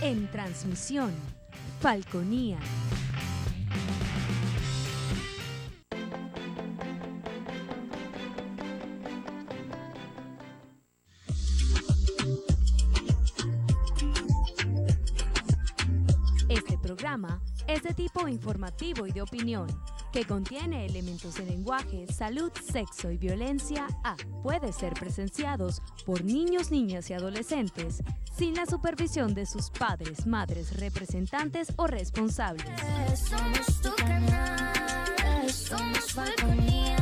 En transmisión, Falconía. Este programa es de tipo informativo y de opinión, que contiene elementos de lenguaje, salud, sexo y violencia puede ser presenciados por niños, niñas y adolescentes sin la supervisión de sus padres, madres, representantes o responsables. Somos tu canal, somos Falconía.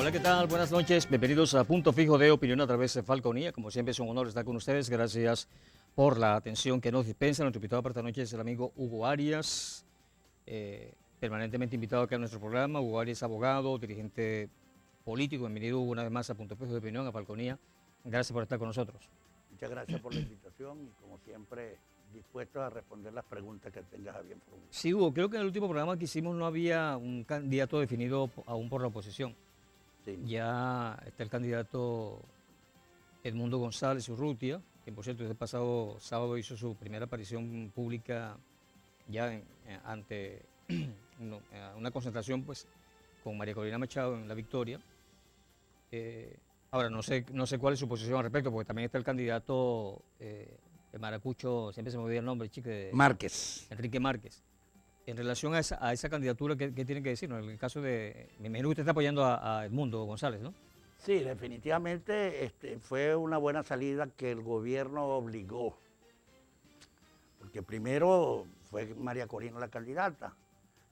Hola, ¿qué tal? Buenas noches. Bienvenidos a Punto Fijo de Opinión a través de Falconía. Como siempre es un honor estar con ustedes. Gracias por la atención que nos dispensa. Nuestro invitado para esta noche es el amigo Hugo Arias, permanentemente invitado acá a nuestro programa. Hugo Arias, abogado, dirigente político. Bienvenido una vez más a Punto Fijo de Opinión, a Falconía. Gracias por estar con nosotros. Muchas gracias por la invitación y como siempre dispuesto a responder las preguntas que tengas a bien formular. Sí, Hugo, creo que en el último programa que hicimos no había un candidato definido aún por la oposición. Sí. Ya está el candidato Edmundo González Urrutia, que por cierto este pasado sábado hizo su primera aparición pública ya ante una concentración pues con María Corina Machado en La Victoria. Ahora no sé cuál es su posición al respecto, porque también está el candidato de Maracucho, siempre se me olvida el nombre, chico, Márquez. Enrique Márquez. En relación a esa candidatura, ¿qué tienen que decir? ¿No? En el caso de, me imagino que usted está apoyando a Edmundo González, ¿no? Sí, definitivamente fue una buena salida que el gobierno obligó, porque primero fue María Corina la candidata,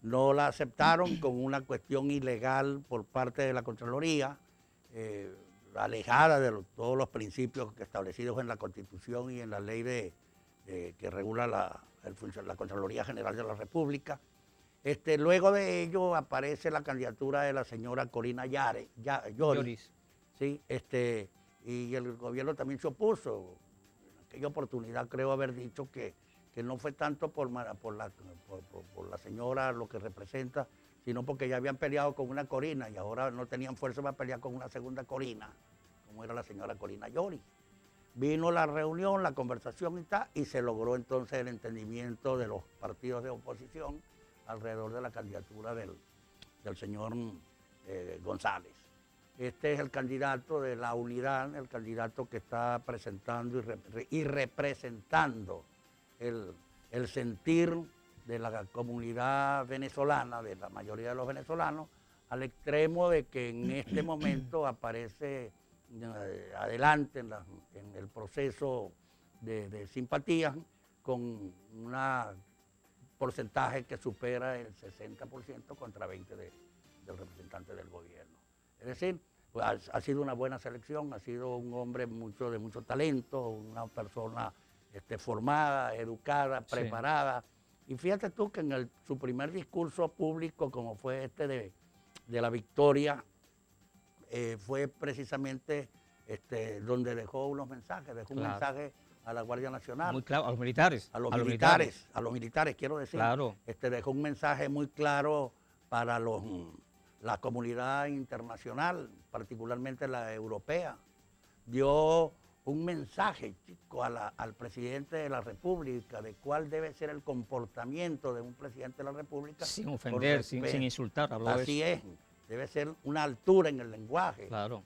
no la aceptaron con una cuestión ilegal por parte de la Contraloría, alejada de todos los principios establecidos en la Constitución y en la ley que regula la Contraloría General de la República. Luego de ello aparece la candidatura de la señora Corina Lloris. Sí, y el gobierno también se opuso. En aquella oportunidad creo haber dicho que no fue tanto por la señora lo que representa, sino porque ya habían peleado con una Corina y ahora no tenían fuerza para pelear con una segunda Corina, como era la señora Corina Lloris. Vino la reunión, la conversación y se logró entonces el entendimiento de los partidos de oposición alrededor de la candidatura del señor González. Este es el candidato de la unidad, el candidato que está presentando y representando el sentir de la comunidad venezolana, de la mayoría de los venezolanos, al extremo de que en este momento aparece adelante en el proceso de simpatía con un porcentaje que supera el 60% contra 20% del representante del gobierno. Es decir, pues, ha sido una buena selección, ha sido un hombre de mucho talento, una persona formada, educada, preparada. Sí. Y fíjate tú que en su primer discurso público, como fue de La Victoria, fue precisamente donde dejó unos mensajes, un mensaje a la Guardia Nacional. Muy claro, a los militares. A los militares, quiero decir. Claro. Dejó un mensaje muy claro para la comunidad internacional, particularmente la europea. Dio un mensaje, chico, al presidente de la República de cuál debe ser el comportamiento de un presidente de la República. Sin ofender, sin insultar. Así es, debe ser una altura en el lenguaje. Claro.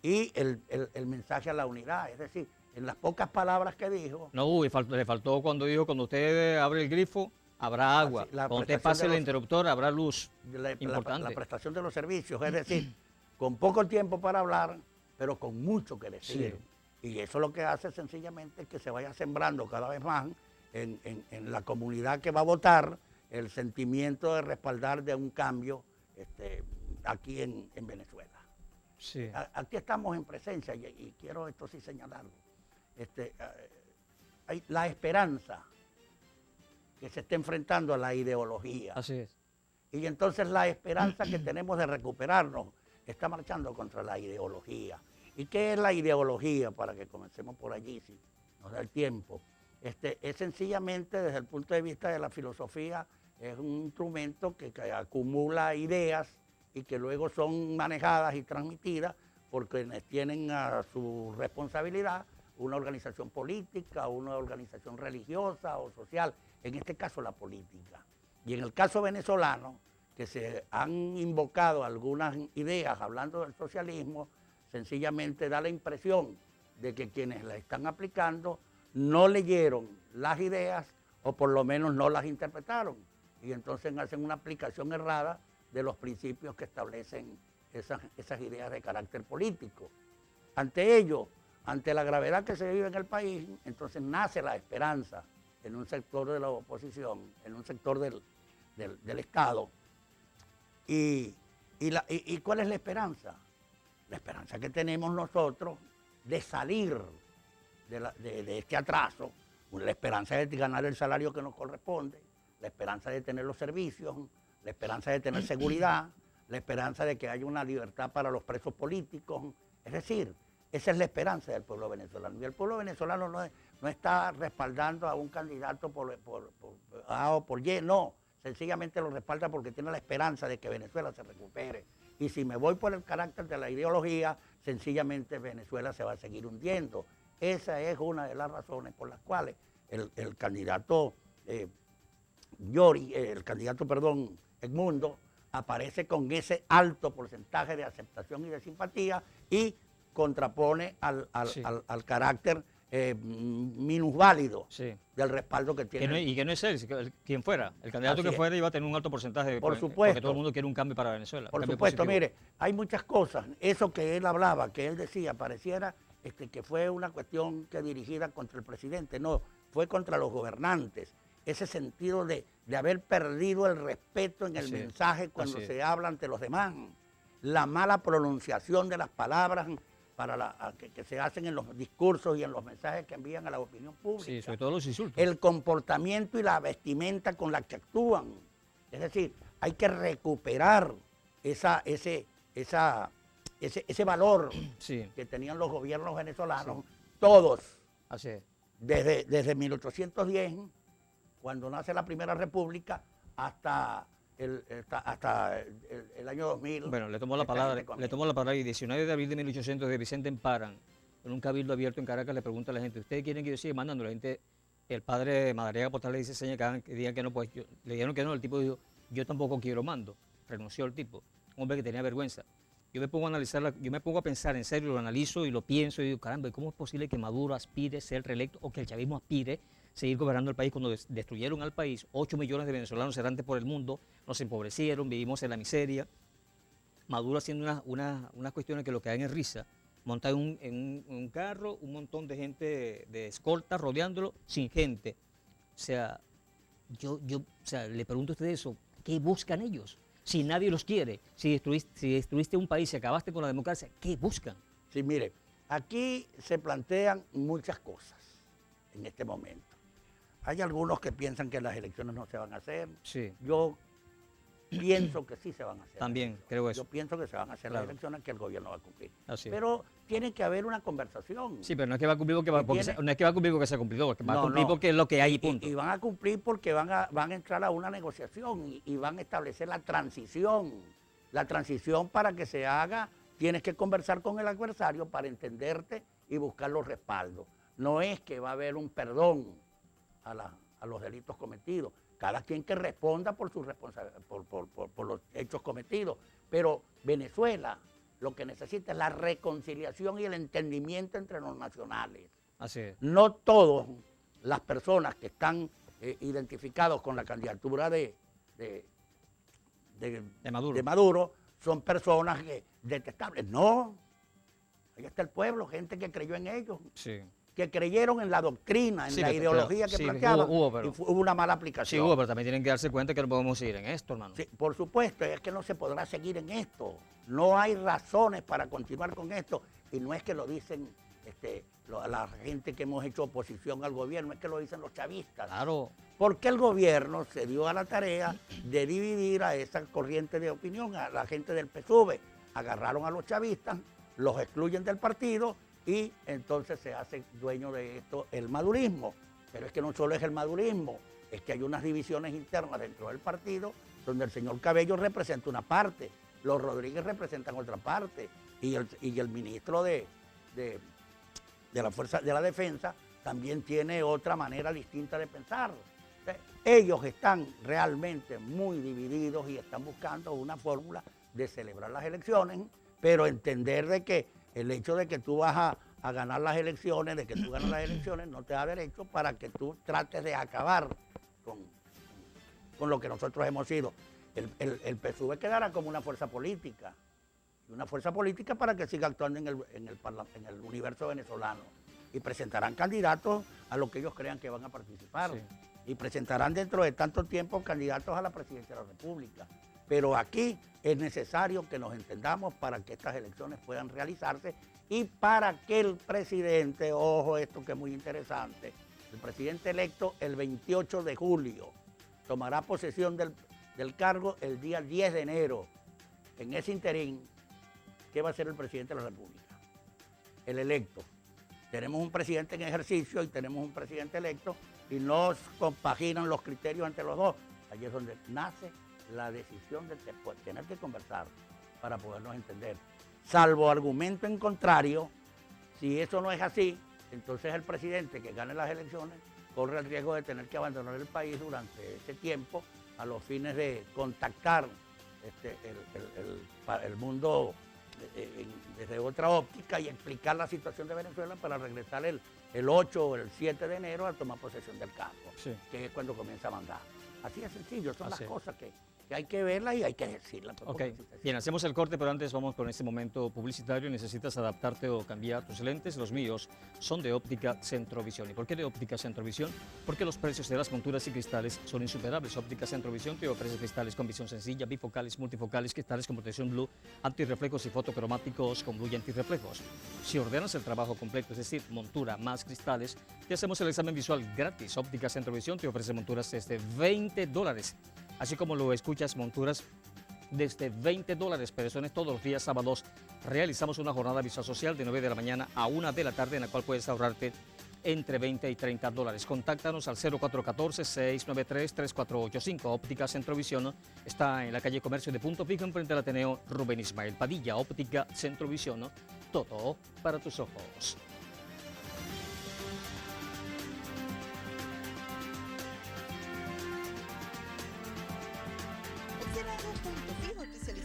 Y el mensaje a la unidad, es decir, en las pocas palabras que dijo. No, le faltó cuando dijo, cuando usted abre el grifo, habrá agua. Cuando usted pase el interruptor, habrá luz. Importante. La prestación de los servicios, es decir, con poco tiempo para hablar, pero con mucho que decir. Sí. Y eso lo que hace sencillamente es que se vaya sembrando cada vez más en la comunidad que va a votar el sentimiento de respaldar de un cambio aquí en Venezuela. Sí. Aquí estamos en presencia y quiero esto sí señalarlo. Hay la esperanza que se está enfrentando a la ideología. Así es. Y entonces la esperanza que tenemos de recuperarnos está marchando contra la ideología. ¿Y qué es la ideología? Para que comencemos por allí, si nos da el tiempo. Es sencillamente, desde el punto de vista de la filosofía, es un instrumento que acumula ideas y que luego son manejadas y transmitidas por quienes tienen a su responsabilidad una organización política, una organización religiosa o social, en este caso la política. Y en el caso venezolano, que se han invocado algunas ideas hablando del socialismo, sencillamente da la impresión de que quienes la están aplicando no leyeron las ideas o por lo menos no las interpretaron. Y entonces hacen una aplicación errada de los principios que establecen esas ideas de carácter político. Ante ello, ante la gravedad que se vive en el país, entonces nace la esperanza en un sector de la oposición, en un sector del Estado. ¿Y cuál es la esperanza? La esperanza que tenemos nosotros de salir de este atraso, la esperanza de ganar el salario que nos corresponde, la esperanza de tener los servicios, la esperanza de tener seguridad, la esperanza de que haya una libertad para los presos políticos. Es decir, esa es la esperanza del pueblo venezolano. Y el pueblo venezolano no está respaldando a un candidato por A o por Y, no. Sencillamente lo respalda porque tiene la esperanza de que Venezuela se recupere. Y si me voy por el carácter de la ideología, sencillamente Venezuela se va a seguir hundiendo. Esa es una de las razones por las cuales el candidato Edmundo, aparece con ese alto porcentaje de aceptación y de simpatía y contrapone al carácter minusválido del respaldo que tiene. Y que no es él, quien fuera. El candidato que fuera iba a tener un alto porcentaje. Por supuesto. Porque todo el mundo quiere un cambio para Venezuela. Por supuesto, mire, hay muchas cosas. Eso que él hablaba, que él decía, pareciera que fue una cuestión que dirigida contra el presidente. No, fue contra los gobernantes. Ese sentido de haber perdido el respeto en el mensaje cuando se habla ante los demás. La mala pronunciación de las palabras que se hacen en los discursos y en los mensajes que envían a la opinión pública. Sí, sobre todo los insultos. El comportamiento y la vestimenta con la que actúan. Es decir, hay que recuperar ese valor que tenían los gobiernos venezolanos, todos. Así es. Desde 1810, cuando nace la Primera República, hasta el año 2000. Bueno, le tomó la palabra y 19 de abril de 1800 de Vicente Emparan, en un cabildo abierto en Caracas, le pregunta a la gente, ¿ustedes quieren que yo siga mandando? La gente, el padre Madariaga Portal le dice señas que digan que no, pues le dijeron que no, el tipo dijo, yo tampoco quiero mando, renunció el tipo, un hombre que tenía vergüenza. Yo me pongo a analizar, yo me pongo a pensar en serio, lo analizo y lo pienso y digo, caramba, ¿cómo es posible que Maduro aspire a ser reelecto o que el chavismo aspire a seguir gobernando el país cuando destruyeron al país? 8 millones de venezolanos errantes por el mundo, nos empobrecieron, vivimos en la miseria. Maduro haciendo unas cuestiones que lo que dan es risa, monta en un carro, un montón de gente de escolta rodeándolo, sin gente. O sea, yo le pregunto a ustedes eso, ¿qué buscan ellos? Si nadie los quiere, si destruiste un país, si acabaste con la democracia, ¿qué buscan? Sí, mire, aquí se plantean muchas cosas en este momento. Hay algunos que piensan que las elecciones no se van a hacer. Sí. Yo pienso que sí se van a hacer. También creo eso. Yo pienso que se van a hacer las elecciones que el gobierno va a cumplir. Así es. Pero tiene que haber una conversación. Sí, pero no es que va a cumplir porque no es que va a cumplir porque se ha cumplido, es que va a cumplir porque es lo que hay, punto. Y van a cumplir porque van a entrar a una negociación y van a establecer la transición. La transición para que se haga, tienes que conversar con el adversario para entenderte y buscar los respaldos. No es que va a haber un perdón a los delitos cometidos. Cada quien que responda por los hechos cometidos. Pero Venezuela lo que necesita es la reconciliación y el entendimiento entre los nacionales. Así es. No todas las personas que están identificados con la candidatura de Maduro son personas detestables. No, ahí está el pueblo, gente que creyó en ellos. Sí. Que creyeron en la doctrina, en la ideología que planteaban, y hubo una mala aplicación. Sí, hubo, pero también tienen que darse cuenta que no podemos seguir en esto, hermano. Sí, por supuesto, es que no se podrá seguir en esto. No hay razones para continuar con esto, y no es que lo dicen la gente que hemos hecho oposición al gobierno, es que lo dicen los chavistas. Claro. Porque el gobierno se dio a la tarea de dividir a esa corriente de opinión, a la gente del PSUV. Agarraron a los chavistas, los excluyen del partido y entonces se hace dueño de esto el madurismo. Pero es que no solo es el madurismo, es que hay unas divisiones internas dentro del partido donde el señor Cabello representa una parte, los Rodríguez representan otra parte y el ministro de la Fuerza de la Defensa también tiene otra manera distinta de pensar. Ellos están realmente muy divididos y están buscando una fórmula de celebrar las elecciones, pero entender de que el hecho de que tú vas a ganar las elecciones, de que tú ganas las elecciones, no te da derecho para que tú trates de acabar con lo que nosotros hemos sido. El PSUV quedará como una fuerza política para que siga actuando en el universo venezolano. Y presentarán candidatos a los que ellos crean que van a participar. Sí. Y presentarán dentro de tanto tiempo candidatos a la presidencia de la República. Pero aquí es necesario que nos entendamos para que estas elecciones puedan realizarse y para que el presidente, ojo esto que es muy interesante, el presidente electo el 28 de julio tomará posesión del cargo el día 10 de enero. En ese interín, ¿qué va a hacer el presidente de la República? El electo. Tenemos un presidente en ejercicio y tenemos un presidente electo y no compaginan los criterios entre los dos. Allí es donde nace la decisión de tener que conversar para podernos entender. Salvo argumento en contrario, si eso no es así, entonces el presidente que gane las elecciones corre el riesgo de tener que abandonar el país durante ese tiempo a los fines de contactar el mundo desde otra óptica y explicar la situación de Venezuela para regresar el 8 o el 7 de enero a tomar posesión del cargo, sí, que es cuando comienza a mandar. Así de sencillo, son las cosas que hay que verlas y hay que decirlas. Ok, bien, hacemos el corte, pero antes vamos con este momento publicitario. Necesitas adaptarte o cambiar tus lentes. Los míos son de Óptica Centrovisión. ¿Y por qué de Óptica Centrovisión? Porque los precios de las monturas y cristales son insuperables. Óptica Centrovisión te ofrece cristales con visión sencilla, bifocales, multifocales, cristales con protección blue, antirreflejos y fotocromáticos con blue y antirreflejos. Si ordenas el trabajo completo, es decir, montura más cristales, te hacemos el examen visual gratis. Óptica Centrovisión te ofrece monturas desde $20. Así como lo escuchas, monturas desde $20, pero eso no es todos los días sábados. Realizamos una jornada visual social de 9 de la mañana a 1 de la tarde en la cual puedes ahorrarte entre $20 y $30. Contáctanos al 0414-693-3485. Óptica Centrovisión está en la calle Comercio de Punto Fijo, enfrente al Ateneo Rubén Ismael Padilla. Óptica Centrovisión, todo para tus ojos.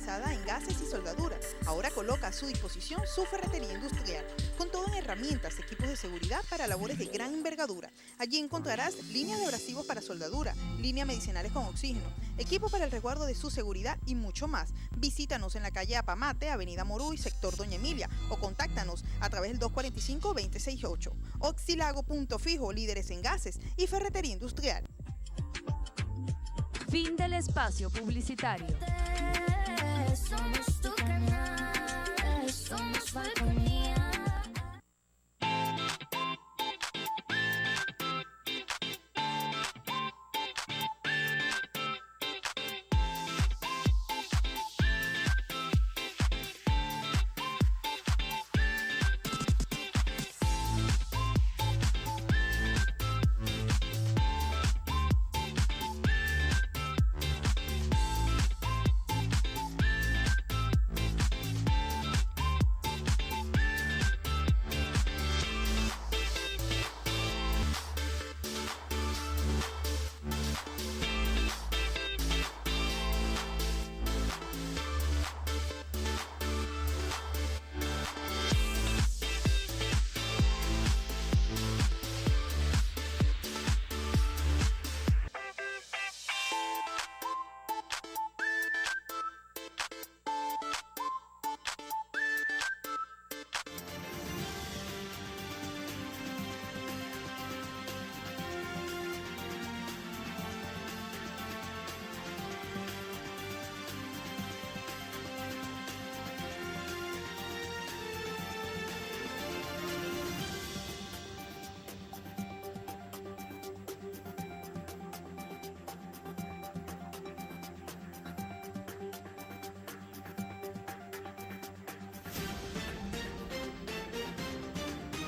En gases y soldaduras. Ahora coloca a su disposición su ferretería industrial, con todo en herramientas, equipos de seguridad para labores de gran envergadura. Allí encontrarás líneas de abrasivos para soldadura, líneas medicinales con oxígeno, equipo para el resguardo de su seguridad y mucho más. Visítanos en la calle Apamate, avenida Morú y sector Doña Emilia, o contáctanos a través del 245-268. Oxilago Punto Fijo, líderes en gases y ferretería industrial. Fin del espacio publicitario. Somos tu canal, somos Falconía.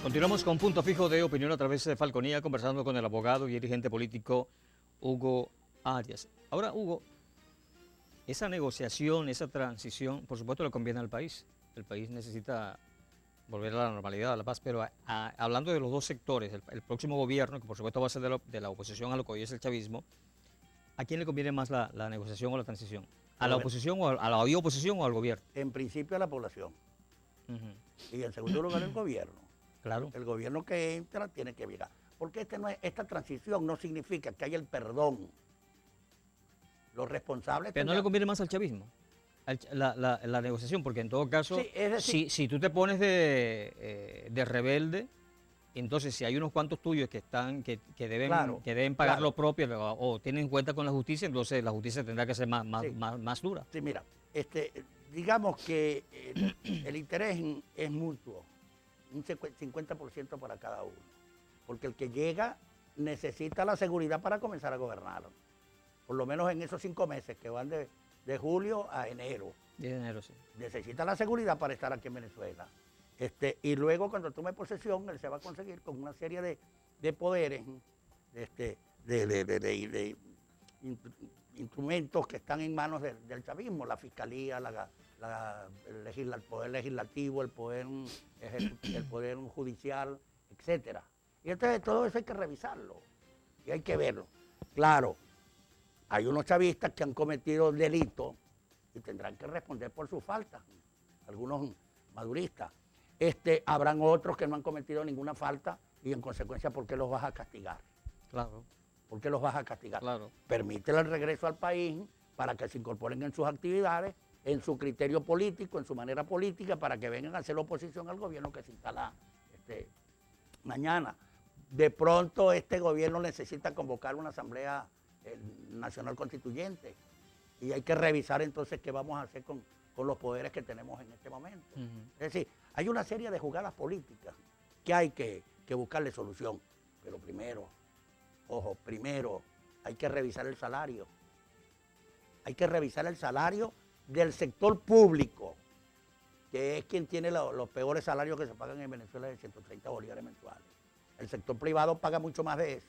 Continuamos con Punto Fijo de Opinión a través de Falconía, conversando con el abogado y dirigente político Hugo Arias. Ahora, Hugo, esa negociación, esa transición, por supuesto le conviene al país. El país necesita volver a la normalidad, a la paz, pero hablando de los dos sectores, el próximo gobierno, que por supuesto va a ser de la oposición a lo que hoy es el chavismo, ¿a quién le conviene más la negociación o la transición? ¿A la oposición o a la oposición o al gobierno? En principio a la población. Ujú. Y en segundo lugar el gobierno. Claro. El gobierno que entra tiene que virar. Porque esta transición no significa que haya el perdón. Los responsables... Pero no le conviene más al chavismo la negociación, porque en todo caso, Sí, es decir- si tú te pones de rebelde, entonces si hay unos cuantos tuyos que deben, Claro, que deben pagar claro. lo propio o tienen cuenta con la justicia, entonces la justicia tendrá que ser Sí. más dura. Sí, mira, digamos que el interés es mutuo, un 50% para cada uno, porque el que llega necesita la seguridad para comenzar a gobernar, por lo menos en esos 5 meses que van de julio a enero, 10 de enero, sí. necesita la seguridad para estar aquí en Venezuela. Y luego cuando tome posesión, él se va a conseguir con una serie de poderes, de instrumentos que están en manos del chavismo, la fiscalía, el poder legislativo, el poder judicial, etcétera. Y entonces todo eso hay que revisarlo y hay que verlo. Claro, hay unos chavistas que han cometido delitos y tendrán que responder por sus faltas, algunos maduristas. Habrán otros que no han cometido ninguna falta y en consecuencia, ¿por qué los vas a castigar? Claro, ¿Por qué los vas a castigar? claro. Permítele el regreso al país para que se incorporen en sus actividades, en su criterio político, en su manera política, para que vengan a hacer oposición al gobierno que se instala mañana. De pronto este gobierno necesita convocar una asamblea nacional constituyente y hay que revisar entonces qué vamos a hacer con los poderes que tenemos en este momento. Ujú. Es decir, hay una serie de jugadas políticas que hay que buscarle solución. Pero primero hay que revisar el salario. Hay que revisar el salario del sector público, que es quien tiene los peores salarios que se pagan en Venezuela de 130 bolívares mensuales. El sector privado paga mucho más de eso,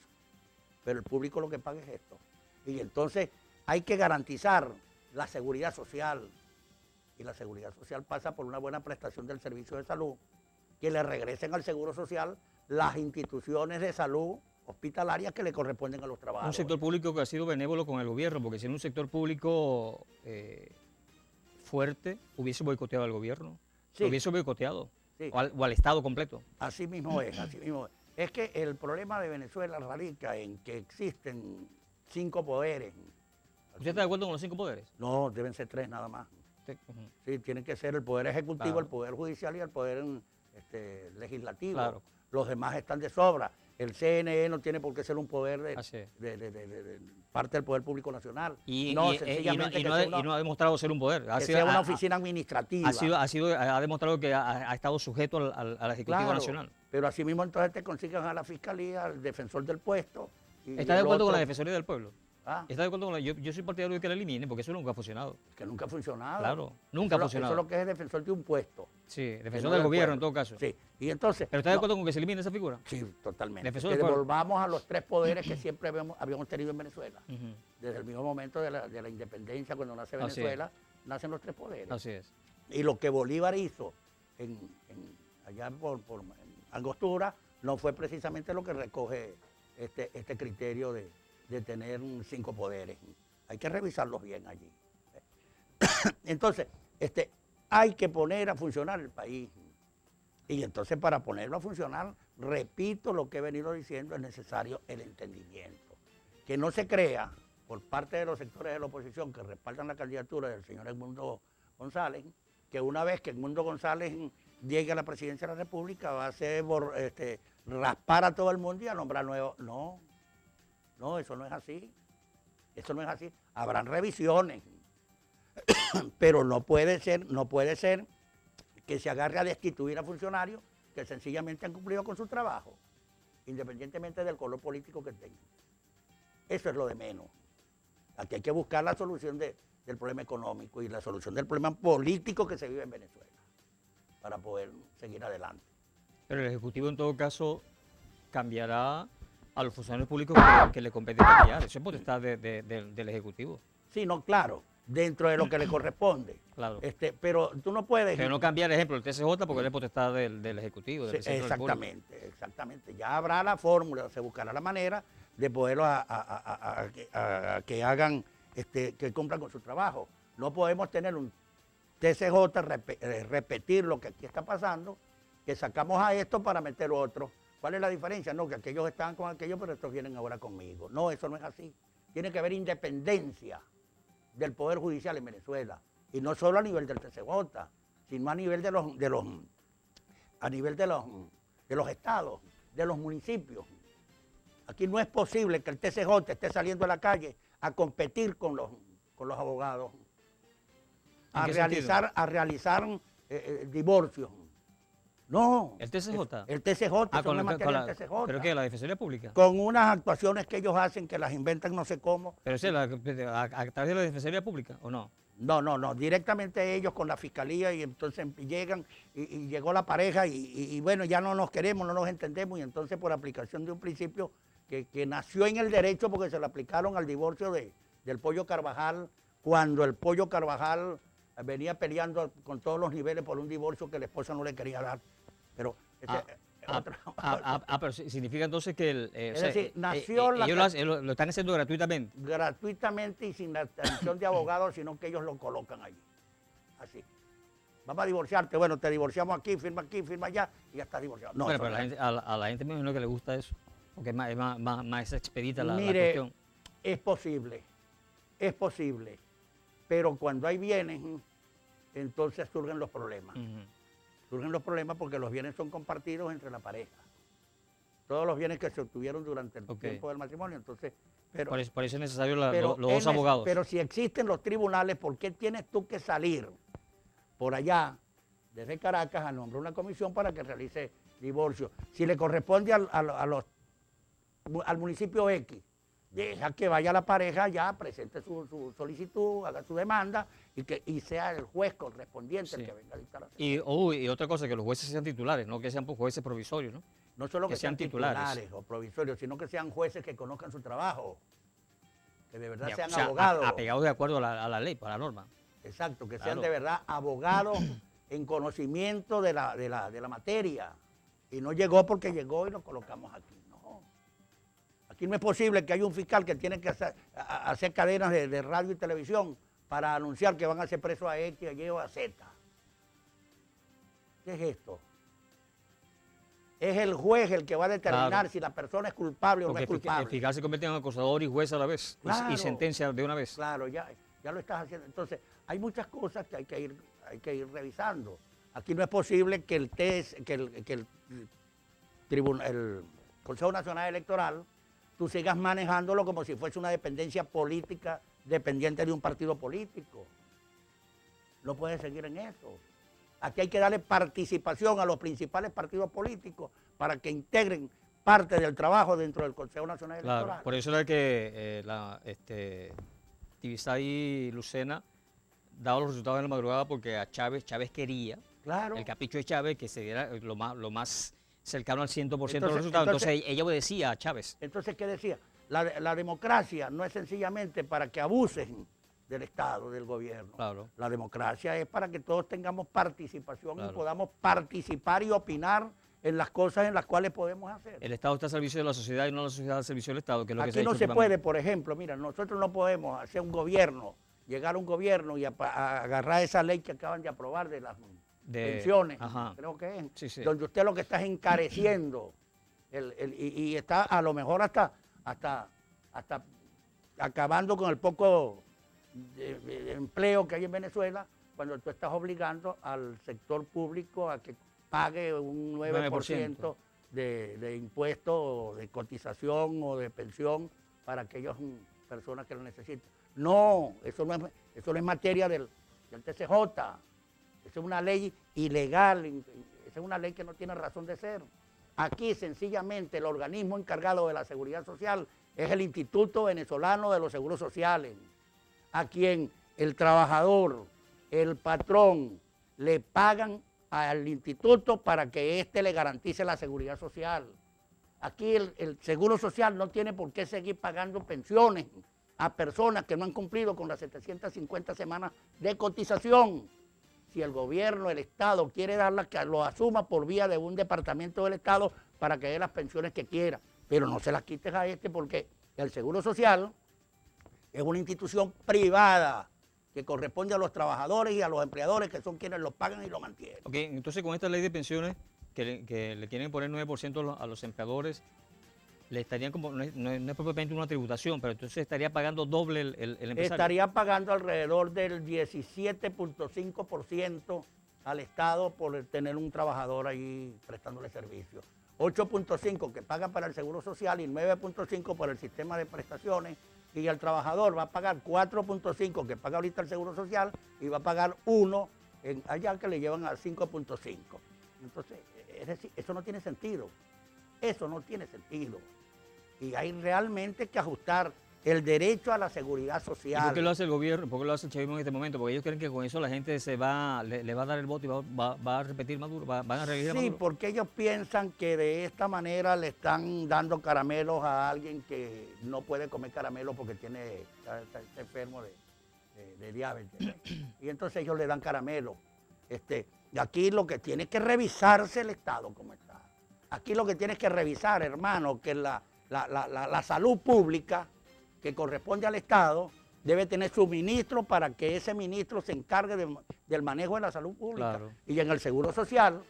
pero el público lo que paga es esto. Y entonces hay que garantizar la seguridad social. Y la seguridad social pasa por una buena prestación del servicio de salud, que le regresen al Seguro Social las instituciones de salud hospitalarias que le corresponden a los trabajadores. Un sector público que ha sido benévolo con el gobierno, porque si en un sector público fuerte hubiese boicoteado al gobierno, Sí. lo hubiese boicoteado, Sí. o al Estado completo. Así mismo es, así mismo es. Es que el problema de Venezuela radica en que existen 5 poderes. ¿Usted está de acuerdo con los 5 poderes? No, deben ser 3 nada más. Ujú. Sí, tienen que ser el poder ejecutivo, Claro. el poder judicial y el poder legislativo. Claro. Los demás están de sobra. El CNE no tiene por qué ser un poder Así es. de parte del Poder Público Nacional. Y sencillamente que no ha demostrado ser un poder. que sea una oficina administrativa. Ha demostrado que ha estado sujeto al Ejecutivo Claro, Nacional. pero así mismo entonces te consigan a la fiscalía, al defensor del puesto. y ¿Está de el acuerdo con la otro, Defensoría del Pueblo? ah, ¿Está de acuerdo con yo soy partidario de que la elimine, porque eso nunca ha funcionado. que nunca ha funcionado. Claro, nunca ha Eso funcionado. es lo que es defensor de un puesto. Sí, que defensor no del del gobierno en pueblo. todo caso. Sí, y entonces... ¿Pero está de no, acuerdo con que se elimine esa figura? Sí, totalmente. Defensor Que del pueblo. devolvamos a los 3 poderes que siempre habíamos tenido en Venezuela. Ujú. Desde el mismo momento de la independencia, cuando nace Así es. Venezuela, nacen los 3 poderes. Así es. Y lo que Bolívar hizo allá en Angostura no fue precisamente lo que recoge este criterio de tener 5 poderes. Hay que revisarlos bien allí. Entonces, hay que poner a funcionar el país. Y entonces para ponerlo a funcionar, repito lo que he venido diciendo, es necesario el entendimiento. Que no se crea por parte de los sectores de la oposición que respaldan la candidatura del señor Edmundo González, que una vez que Edmundo González llegue a la presidencia de la República va a hacer raspar a todo el mundo y a nombrar nuevos. No, eso no es así. Eso no es así. Habrán revisiones, pero no puede ser que se agarre a destituir a funcionarios que sencillamente han cumplido con su trabajo, independientemente del color político que tengan. Eso es lo de menos. Aquí hay que buscar la solución del problema económico y la solución del problema político que se vive en Venezuela para poder seguir adelante. Pero el Ejecutivo en todo caso cambiará a los funcionarios públicos que le compete cambiar. Eso es potestad del Ejecutivo. Sí, no, claro, dentro de lo que le corresponde. Claro. Pero tú no puedes... Pero no cambiar, ejemplo, el TCJ porque es potestad del Ejecutivo, del Sí, presidente de la República. exactamente, exactamente. Ya habrá la fórmula, se buscará la manera de poderlo a que hagan, que cumplan con su trabajo. No podemos tener un TCJ, repetir lo que aquí está pasando, que sacamos a esto para meter otro. ¿Cuál es la diferencia? No, que aquellos estaban con aquellos, pero estos vienen ahora conmigo. No, eso no es así. Tiene que haber independencia del Poder Judicial en Venezuela. Y no solo a nivel del TCJ, sino a nivel de los estados, de los municipios. Aquí no es posible que el TCJ esté saliendo a la calle a competir con los abogados, a realizar divorcios. No. ¿El TCJ? El TCJ, son las materias del TCJ. ¿Pero qué? ¿La Defensoría Pública? Con unas actuaciones que ellos hacen, que las inventan no sé cómo. ¿Pero sí, a través de la Defensoría Pública o no? No, directamente ellos con la fiscalía y entonces llegan y llegó la pareja y bueno, ya no nos queremos, no nos entendemos y entonces por aplicación de un principio que nació en el derecho porque se le aplicaron al divorcio del Pollo Carvajal, cuando el Pollo Carvajal venía peleando con todos los niveles por un divorcio que la esposa no le quería dar. Pero pero significa entonces que es decir, nació ellos lo están haciendo gratuitamente. Gratuitamente y sin la atención de abogados, sino que ellos lo colocan allí. Así. Vamos a divorciarte, bueno, te divorciamos aquí, firma allá y ya estás divorciado. No, bueno, pero a la gente me imagino que le gusta eso, porque es más expedita la Mire, cuestión. es posible, pero cuando hay bienes, entonces surgen los problemas. Surgen los problemas porque los bienes son compartidos entre la pareja. Todos los bienes que se obtuvieron durante el tiempo del matrimonio, entonces... Por eso es necesario los dos abogados. Pero si existen los tribunales, ¿por qué tienes tú que salir por allá, desde Caracas, a nombrar una comisión para que realice divorcio? Si le corresponde al municipio X, deja que vaya la pareja ya, presente su solicitud, haga su demanda y sea el juez correspondiente el que venga a dictar la sentencia. Y otra cosa, que los jueces sean titulares, no que sean jueces provisorios, ¿no? No solo que sean titulares o provisorios, sino que sean jueces que conozcan su trabajo, que de verdad sean abogados. Apegados de acuerdo a la ley, a la norma. Exacto, que sean de verdad abogados en conocimiento de la materia. Y no llegó porque llegó y lo colocamos aquí. Aquí no es posible que haya un fiscal que tiene que hacer cadenas de radio y televisión para anunciar que van a ser presos a X, a Y o a Z. ¿Qué es esto? Es el juez el que va a determinar si la persona es culpable o no es culpable. El fiscal se convierte en acosador y juez a la vez, y sentencia de una vez. Claro, ya lo estás haciendo. Entonces, hay muchas cosas que hay que ir revisando. Aquí no es posible que el Consejo Nacional Electoral tú sigas manejándolo como si fuese una dependencia política dependiente de un partido político. No puedes seguir en eso. Aquí hay que darle participación a los principales partidos políticos para que integren parte del trabajo dentro del Consejo Nacional Electoral. Claro, por eso era que Tibisay y Lucena daba los resultados en la madrugada porque a Chávez quería, el capricho de Chávez, que se diera lo más cercano al 100% de los resultados. Entonces ella obedecía a Chávez. Entonces, ¿qué decía? La democracia no es sencillamente para que abusen del Estado, del gobierno. Claro. La democracia es para que todos tengamos participación y podamos participar y opinar en las cosas en las cuales podemos hacer. El Estado está al servicio de la sociedad y no la sociedad al servicio del Estado, que es lo que se ha Aquí dicho no se puede, por ejemplo, mira, nosotros no podemos hacer un gobierno, llegar a un gobierno y a agarrar esa ley que acaban de aprobar de las pensiones, creo que es, donde usted lo que está es encareciendo y está a lo mejor hasta acabando con el poco de empleo que hay en Venezuela, cuando tú estás obligando al sector público a que pague un 9% de impuestos, de cotización o de pensión para aquellas personas que lo necesitan. No, eso no es materia del TCJ. Esa es una ley ilegal, esa es una ley que no tiene razón de ser. Aquí sencillamente el organismo encargado de la seguridad social es el Instituto Venezolano de los Seguros Sociales, a quien el trabajador, el patrón, le pagan al instituto para que éste le garantice la seguridad social. Aquí el Seguro Social no tiene por qué seguir pagando pensiones a personas que no han cumplido con las 750 semanas de cotización. Si el gobierno, el Estado quiere darlas, que lo asuma por vía de un departamento del Estado para que dé las pensiones que quiera, pero no se las quites a este, porque el Seguro Social es una institución privada que corresponde a los trabajadores y a los empleadores, que son quienes lo pagan y lo mantienen. Ok, entonces con esta ley de pensiones que le quieren poner 9% a los empleadores, le estarían como, no es propiamente una tributación, pero entonces estaría pagando doble el empresario. Estaría pagando alrededor del 17.5% al Estado por tener un trabajador ahí prestándole servicio. 8.5% que paga para el Seguro Social y 9.5% por el sistema de prestaciones, y el trabajador va a pagar 4.5% que paga ahorita el Seguro Social y va a pagar 1% allá que le llevan a 5.5%. Entonces, es decir, eso no tiene sentido. Eso no tiene sentido. Y hay realmente que ajustar el derecho a la seguridad ¿Y social. por qué lo hace el gobierno? ¿Por qué lo hace el chavismo en este momento? Porque ellos creen que con eso la gente le va a dar el voto y va a repetir Maduro, van a reelegir a Sí, Maduro. porque ellos piensan que de esta manera le están dando caramelos a alguien que no puede comer caramelos porque está enfermo de diabetes. Y entonces ellos le dan caramelos. Y aquí lo que tiene que revisarse el Estado como está. Aquí lo que tiene que revisar, hermano, que la salud pública que corresponde al Estado debe tener su ministro para que ese ministro se encargue del manejo de la salud pública. Claro. Y en el Seguro Social,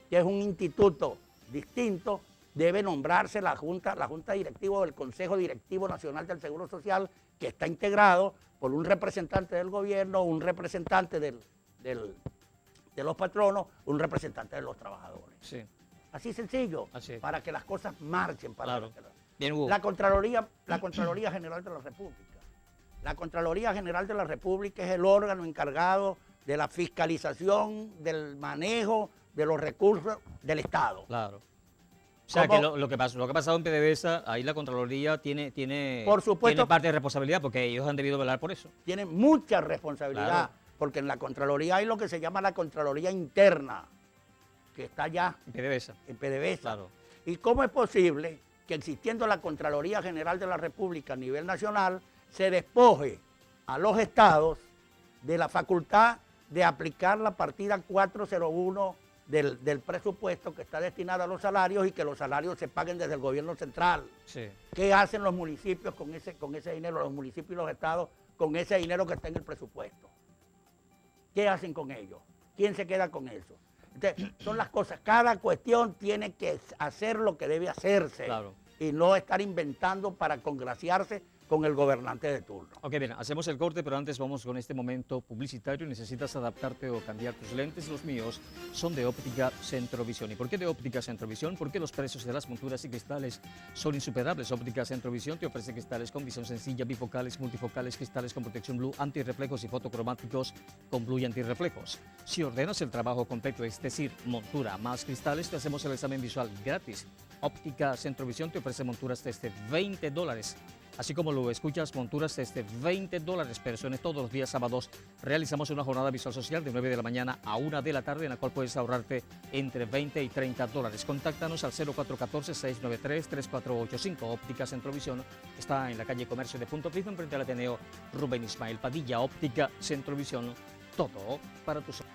que es un instituto distinto, debe nombrarse la junta directiva del Consejo Directivo Nacional del Seguro Social, que está integrado por un representante del gobierno, un representante de los patronos, un representante de los trabajadores. Sí, Así sencillo, Así es. para que las cosas marchen. claro. Bien, Hugo. La Contraloría General de la República. La Contraloría General de la República es el órgano encargado de la fiscalización, del manejo de los recursos del Estado. Claro. O sea, ¿Cómo? que lo que ha pasado en PDVSA, ahí la Contraloría tiene Por supuesto. tiene parte de responsabilidad porque ellos han debido velar por eso. Tiene mucha responsabilidad, Claro. porque en la Contraloría hay lo que se llama la Contraloría Interna, que está allá PDVSA. en PDVSA. Claro. ¿Y cómo es posible que existiendo la Contraloría General de la República a nivel nacional, se despoje a los estados de la facultad de aplicar la partida 401 del presupuesto que está destinada a los salarios y que los salarios se paguen desde el gobierno central? Sí. ¿Qué hacen los municipios con ese dinero, los municipios y los estados con ese dinero que está en el presupuesto? ¿Qué hacen con ellos? ¿Quién se queda con eso? Entonces, son las cosas. Cada cuestión tiene que hacer lo que debe hacerse. Claro. Y no estar inventando para congraciarse con el gobernante de turno. Ok, bien, hacemos el corte, pero antes vamos con este momento publicitario. Necesitas adaptarte o cambiar tus lentes. Los míos son de Óptica Centrovisión. ¿Y por qué de Óptica Centrovisión? Porque los precios de las monturas y cristales son insuperables. Óptica Centrovisión te ofrece cristales con visión sencilla, bifocales, multifocales, cristales con protección blue, antirreflejos y fotocromáticos con blue y antirreflejos. Si ordenas el trabajo completo, es decir, montura más cristales, te hacemos el examen visual gratis. Óptica Centrovisión te ofrece monturas desde $20. Así como lo escuchas, monturas desde $20, personas todos los días sábados. Realizamos una jornada visual social de 9 de la mañana a 1 de la tarde, en la cual puedes ahorrarte entre $20 y $30. Contáctanos al 0414-693-3485. Óptica Centrovisión está en la calle Comercio de Punto Fijo, enfrente al Ateneo Rubén Ismael Padilla. Óptica Centrovisión, todo para tus ojos.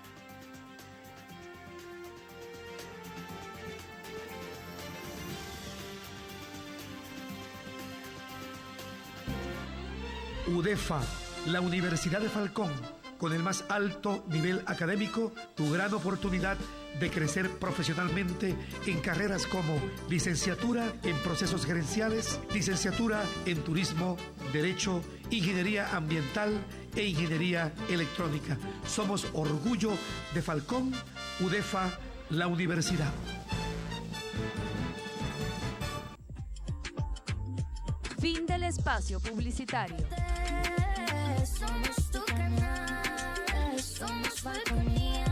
UDEFA, la Universidad de Falcón, con el más alto nivel académico, tu gran oportunidad de crecer profesionalmente en carreras como licenciatura en procesos gerenciales, licenciatura en turismo, derecho, ingeniería ambiental e ingeniería electrónica. Somos orgullo de Falcón, UDEFA, la universidad. Fin del espacio publicitario. Somos tu canal, somos Falconía.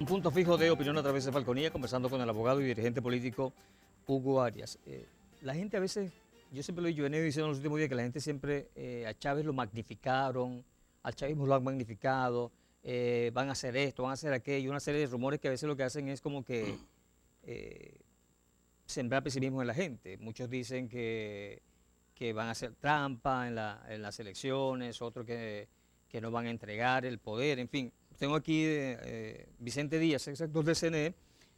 Un punto fijo de opinión a través de Falconía, conversando con el abogado y dirigente político Hugo Arias. La gente a veces, yo siempre lo he dicho, he venido diciendo en los últimos días que la gente siempre a Chávez lo magnificaron, al chavismo lo han magnificado, van a hacer esto, van a hacer aquello, una serie de rumores que a veces lo que hacen es como que sembrar pesimismo en la gente. Muchos dicen que van a hacer trampa en las elecciones, otros que no van a entregar el poder, en fin. Tengo aquí Vicente Díaz, exrector del CNE,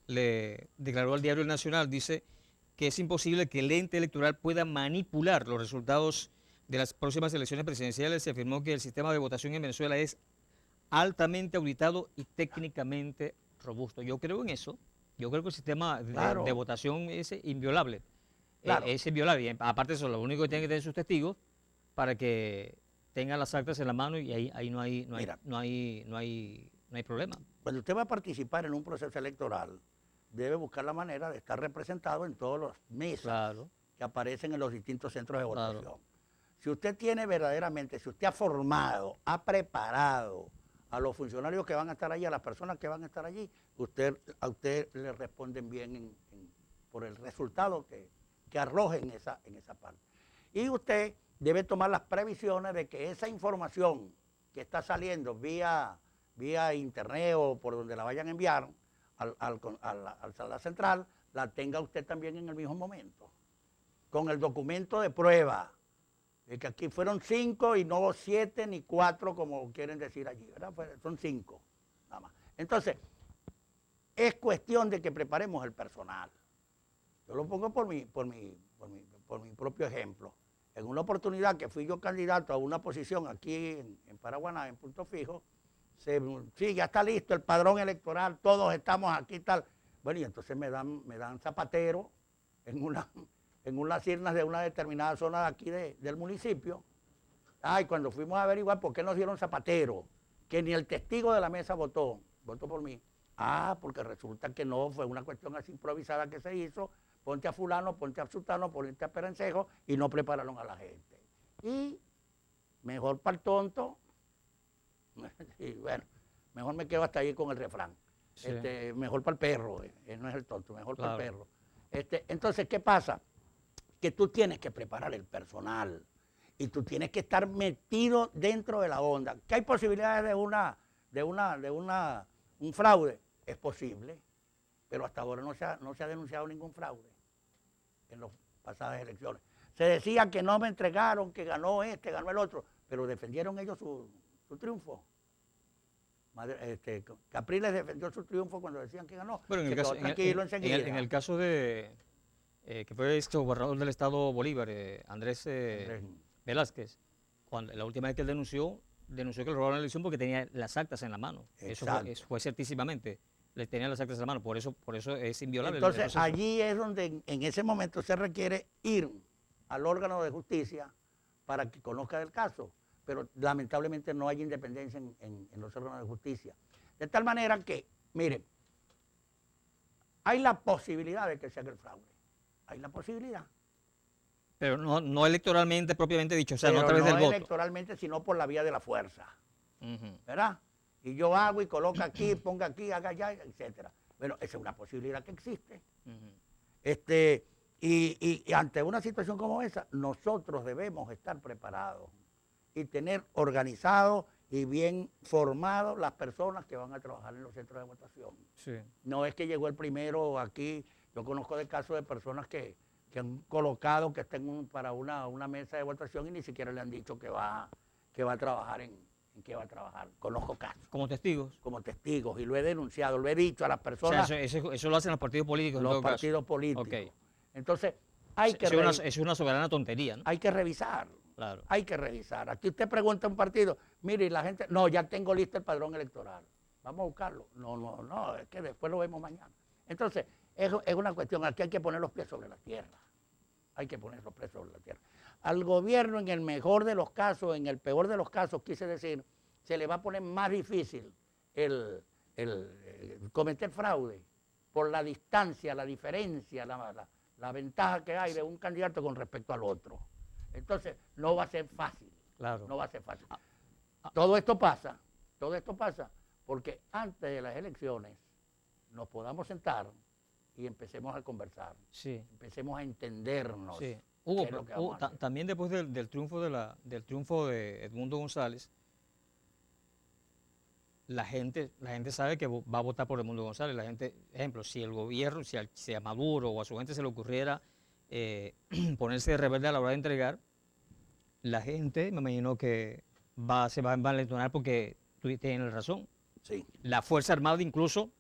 le declaró al diario El Nacional, dice que es imposible que el ente electoral pueda manipular los resultados de las próximas elecciones presidenciales. Se afirmó que el sistema de votación en Venezuela es altamente auditado y técnicamente robusto. Yo creo en eso. Yo creo que el sistema Claro. de votación es inviolable. Claro. Es inviolable. Y aparte de eso, lo único que tienen que tener sus testigos para que tengan las actas en la mano y ahí no hay problema. Cuando usted va a participar en un proceso electoral, debe buscar la manera de estar representado en todas las mesas Claro. que aparecen en los distintos centros de Claro. votación. Si usted tiene verdaderamente, si usted ha formado, ha preparado a los funcionarios que van a estar allí, a las personas que van a estar allí, a usted le responden bien por el resultado que arrojen en esa parte. Y usted debe tomar las previsiones de que esa información que está saliendo vía internet o por donde la vayan a enviar a la central, la tenga usted también en el mismo momento, con el documento de prueba, de que aquí fueron 5 y no 7 ni 4 como quieren decir allí, ¿verdad? Son 5, nada más. Entonces, es cuestión de que preparemos el personal. Yo lo pongo por mi propio ejemplo. En una oportunidad que fui yo candidato a una posición aquí en Paraguaná, en Punto Fijo, sí, ya está listo el padrón electoral, todos estamos aquí y tal. Bueno, y entonces me dan zapatero en unas cirnas de una determinada zona de aquí del municipio. Ay, cuando fuimos a averiguar por qué nos dieron zapatero, que ni el testigo de la mesa votó por mí. Ah, porque resulta que no, fue una cuestión así improvisada que se hizo, ponte a fulano, ponte a sultano, ponte a perencejo, y no prepararon a la gente. Y mejor para el tonto, y bueno, mejor me quedo hasta ahí con el refrán. Sí. Mejor para el perro, no es el tonto, mejor Claro. para el perro. Entonces, ¿qué pasa? Que tú tienes que preparar el personal y tú tienes que estar metido dentro de la onda. ¿Que hay posibilidades de un fraude? Es posible, pero hasta ahora no se ha denunciado ningún fraude en las pasadas elecciones. Se decía que no me entregaron, que ganó ganó el otro, pero defendieron ellos su triunfo. Capriles defendió su triunfo cuando decían que ganó. Bueno, en el Se caso, quedó tranquilo enseguida. en el caso de que fue gobernador del estado Bolívar, Andrés Velázquez, la última vez que él denunció que le robaron la elección porque tenía las actas en la mano. Eso fue certísimamente. Le tenía las actas en la mano, por eso es inviolable. Entonces, allí es donde en ese momento se requiere ir al órgano de justicia para que conozca del caso. Pero lamentablemente no hay independencia en los órganos de justicia. De tal manera que, miren, hay la posibilidad de que se haga el fraude. Hay la posibilidad. Pero no electoralmente propiamente dicho, o sea, Pero no a través del voto. electoralmente, sino por la vía de la fuerza. Ujú. ¿Verdad? Y yo hago y coloco aquí, ponga aquí, haga allá, etcétera. Bueno, esa es una posibilidad que existe. Ujú. Y ante una situación como esa, nosotros debemos estar preparados y tener organizados y bien formados las personas que van a trabajar en los centros de votación. Sí. No es que llegó el primero aquí, yo conozco de casos de personas que han colocado que estén para una mesa de votación y ni siquiera le han dicho que va a trabajar en qué va a trabajar. Conozco casos. Como testigos. Como testigos, y lo he denunciado, lo he dicho a las O personas, sea, eso lo hacen los partidos políticos. en los todo caso. partidos políticos. Ok. Entonces, hay que Es una soberana tontería, ¿no? hay que revisar. Claro. Hay que revisar. Aquí usted pregunta a un partido, mire, y la gente, no, ya tengo listo el padrón electoral. Vamos a buscarlo. No, es que después lo vemos mañana. Entonces, es una cuestión, aquí hay que poner los pies sobre la tierra. Hay que poner los pies sobre la tierra. Al gobierno, en el mejor de los casos, en el peor de los casos, quise decir, se le va a poner más difícil el cometer fraude por la distancia, la diferencia, la ventaja que hay de un candidato con respecto al otro. Entonces, no va a ser fácil. Claro. No va a ser fácil. Todo esto pasa porque antes de las elecciones nos podamos sentar y empecemos a conversar, Sí, empecemos a entendernos. sí. qué Hugo, es lo que vamos a hacer. también después del triunfo del triunfo de Edmundo González, la gente sabe que va a votar por Edmundo González. La gente, ejemplo, si el gobierno, si a Maduro o a su gente se le ocurriera ponerse rebelde a la hora de entregar, la gente, me imagino que se va a envalentonar porque tú tienes razón. Sí. La Fuerza Armada incluso,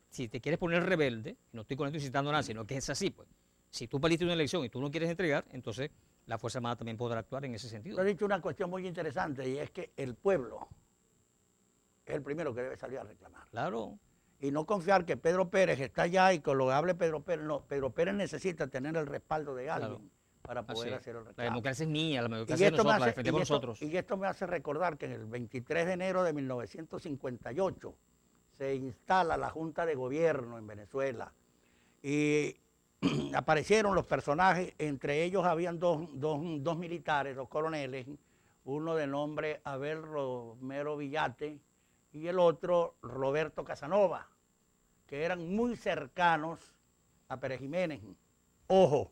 si te quieres poner rebelde, no estoy con esto incitando a nada, sino que es así, pues. Si tú perdiste una elección y tú no quieres entregar, entonces la Fuerza Armada también podrá actuar en ese sentido. Tú has dicho una cuestión muy interesante y es que el pueblo es el primero que debe salir a reclamar. Claro, Y no confiar que Pedro Pérez está allá y con lo que hable Pedro Pérez. No, Pedro Pérez necesita tener el respaldo de alguien Claro. para poder así es. hacer el La reclamo. democracia es mía, la Y democracia es de esto, nosotros, la defendemos nosotros. y esto me hace recordar que en el 23 de enero de 1958 se instala la Junta de Gobierno en Venezuela y aparecieron los personajes, entre ellos habían dos militares, dos coroneles, uno de nombre Abel Romero Villate y el otro Roberto Casanova, que eran muy cercanos a Pérez Jiménez. Ojo,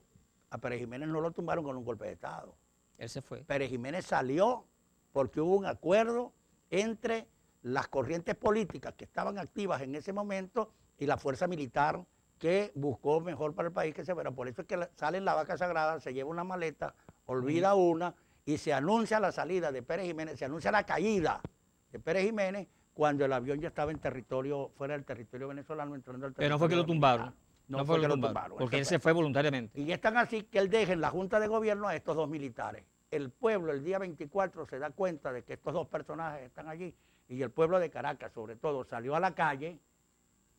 a Pérez Jiménez no lo tumbaron con un golpe de Estado. Él se fue. Pérez Jiménez salió porque hubo un acuerdo entre las corrientes políticas que estaban activas en ese momento y la fuerza militar que buscó mejor para el país que se fuera. Por eso es que sale en la vaca sagrada, se lleva una maleta, olvida una y se anuncia la salida de Pérez Jiménez, se anuncia la caída de Pérez Jiménez cuando el avión ya estaba en territorio, fuera del territorio venezolano, entrando al territorio. Pero no fue que lo tumbaron. militar. No fue que lo tumbaron. Porque él Eso se fue voluntariamente. Y es tan así que él deja en la Junta de Gobierno a estos dos militares. El pueblo el día 24 se da cuenta de que estos dos personajes están allí y el pueblo de Caracas sobre todo salió a la calle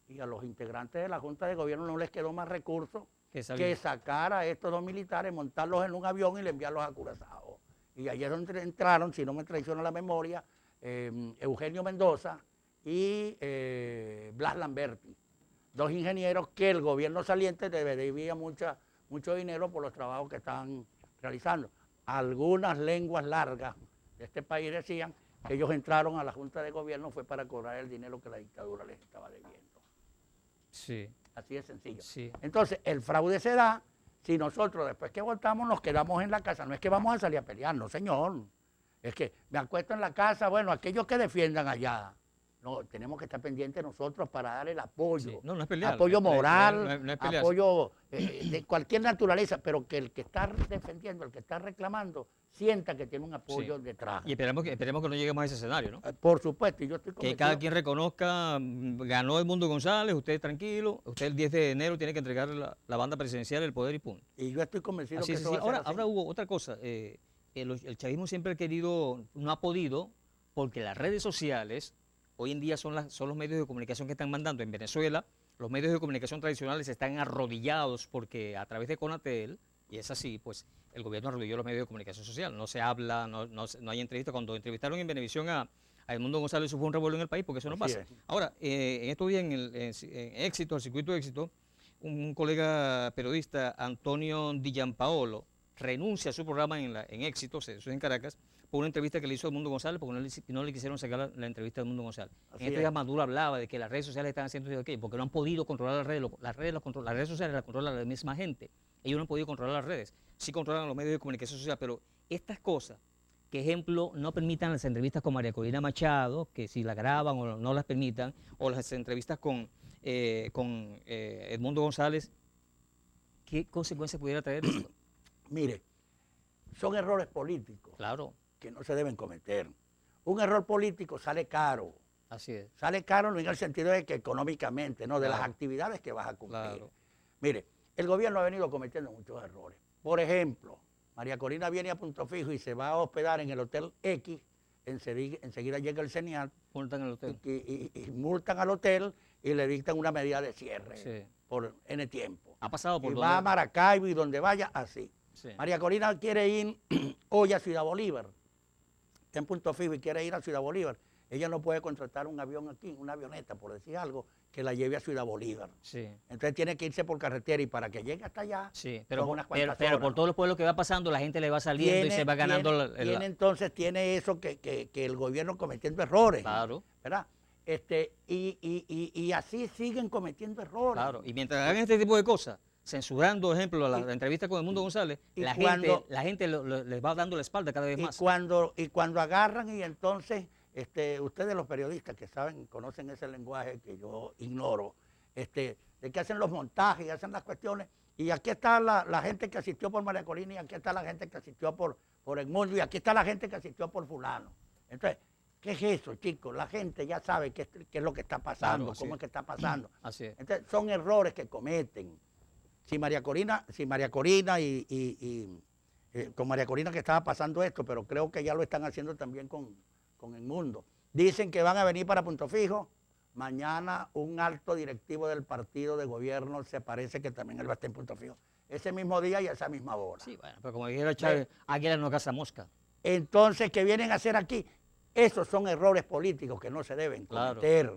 y a los integrantes de la Junta de Gobierno no les quedó más recursos que sacar a estos dos militares, montarlos en un avión y enviarlos a Curazao. Y allí es donde entraron, si no me traiciona la memoria, Eugenio Mendoza y Blas Lamberti, dos ingenieros que el gobierno saliente debía mucho dinero por los trabajos que estaban realizando. Algunas lenguas largas de este país decían que ellos entraron a la Junta de Gobierno fue para cobrar el dinero que la dictadura les estaba debiendo. Sí, Así de sencillo. sí. Entonces, el fraude se da si nosotros después que votamos nos quedamos en la casa. No es que vamos a salir a pelear, no señor. Es que me acuesto en la casa, bueno, aquellos que defiendan allá. No, tenemos que estar pendientes nosotros para dar el apoyo. Sí. No es pelear. Apoyo moral, no es pelear. apoyo de cualquier naturaleza, pero que el que está defendiendo, el que está reclamando, sienta que tiene un apoyo detrás. Y esperemos que no lleguemos a ese escenario, ¿no? Por supuesto, y yo estoy Que convencido. cada quien reconozca, ganó Edmundo González, usted tranquilo, usted el 10 de enero tiene que entregar la banda presidencial, el poder y punto. Y yo estoy convencido Así que es, eso sí. va a ser así. Ahora hubo otra cosa, el chavismo siempre ha querido, no ha podido, porque las redes sociales hoy en día son los medios de comunicación que están mandando. En Venezuela, los medios de comunicación tradicionales están arrodillados porque a través de Conatel, y es así, pues el gobierno arrodilló los medios de comunicación social. No se habla, no hay entrevistas. Cuando entrevistaron en Venevisión a Edmundo González, eso fue un revuelo en el país porque eso no Así pasa. es. Ahora, en estos días en Éxito, el circuito de Éxito, un colega periodista, Antonio Di Gianpaolo, renuncia a su programa en Éxito, eso es en Caracas, por una entrevista que le hizo a Edmundo González, porque no le quisieron sacar la entrevista a Edmundo González. Así En estos es. días Maduro hablaba de que las redes sociales están haciendo ¿qué? Porque no han podido controlar las redes, las redes sociales las controla la misma gente. Ellos no han podido controlar las redes, sí controlan los medios de comunicación social, pero estas cosas, que ejemplo, no permitan las entrevistas con María Corina Machado, que si la graban o no las permitan, o las entrevistas con Edmundo González, ¿qué consecuencias pudiera traer eso? Mire, son errores políticos Claro, que no se deben cometer. Un error político sale caro. así es. Sale caro no en el sentido de que económicamente, no, de las Claro. actividades que vas a cumplir. Claro. Mire, el gobierno ha venido cometiendo muchos errores. Por ejemplo, María Corina viene a Punto Fijo y se va a hospedar en el Hotel X, enseguida llega el CENIAT Multan en el hotel. y multan al hotel y le dictan una medida de cierre Sí. por N tiempo. Ha pasado por Y donde- va a Maracaibo y donde vaya, así. Sí. María Corina quiere ir hoy a Ciudad Bolívar, está en Punto Fijo y quiere ir a Ciudad Bolívar. Ella no puede contratar un avión aquí, una avioneta, por decir algo, que la lleve a Ciudad Bolívar. Sí. Entonces tiene que irse por carretera y para que llegue hasta allá, Sí, son pero, unas pero, cuantas pero horas, por ¿no? todos los pueblos que va pasando, la gente le va saliendo y se va ganando tiene eso que el gobierno cometiendo errores. Claro. y así siguen cometiendo errores. Claro, y mientras hagan este tipo de cosas, censurando, por ejemplo, la entrevista con Edmundo González, y la cuando- gente les va dando la espalda cada vez más. Y cuando agarran y entonces, ustedes los periodistas que saben, conocen ese lenguaje que yo ignoro, de que hacen los montajes y hacen las cuestiones, y aquí está la gente que asistió por María Corina, y aquí está la gente que asistió por Edmundo, y aquí está la gente que asistió por fulano. Entonces, ¿qué es eso, chicos? La gente ya sabe qué es lo que está pasando, Claro, cómo es que está pasando. Así es. Entonces, son errores que cometen. Si María Corina con María Corina que estaba pasando esto, pero creo que ya lo están haciendo también con Edmundo. Dicen que van a venir para Punto Fijo. Mañana un alto directivo del partido de gobierno se parece que también él va a estar en Punto Fijo. Ese mismo día y a esa misma hora. Sí, bueno, pero como dijera Chávez, Águila no caza mosca. Entonces, ¿qué vienen a hacer aquí? Esos son errores políticos que no se deben Claro. cometer.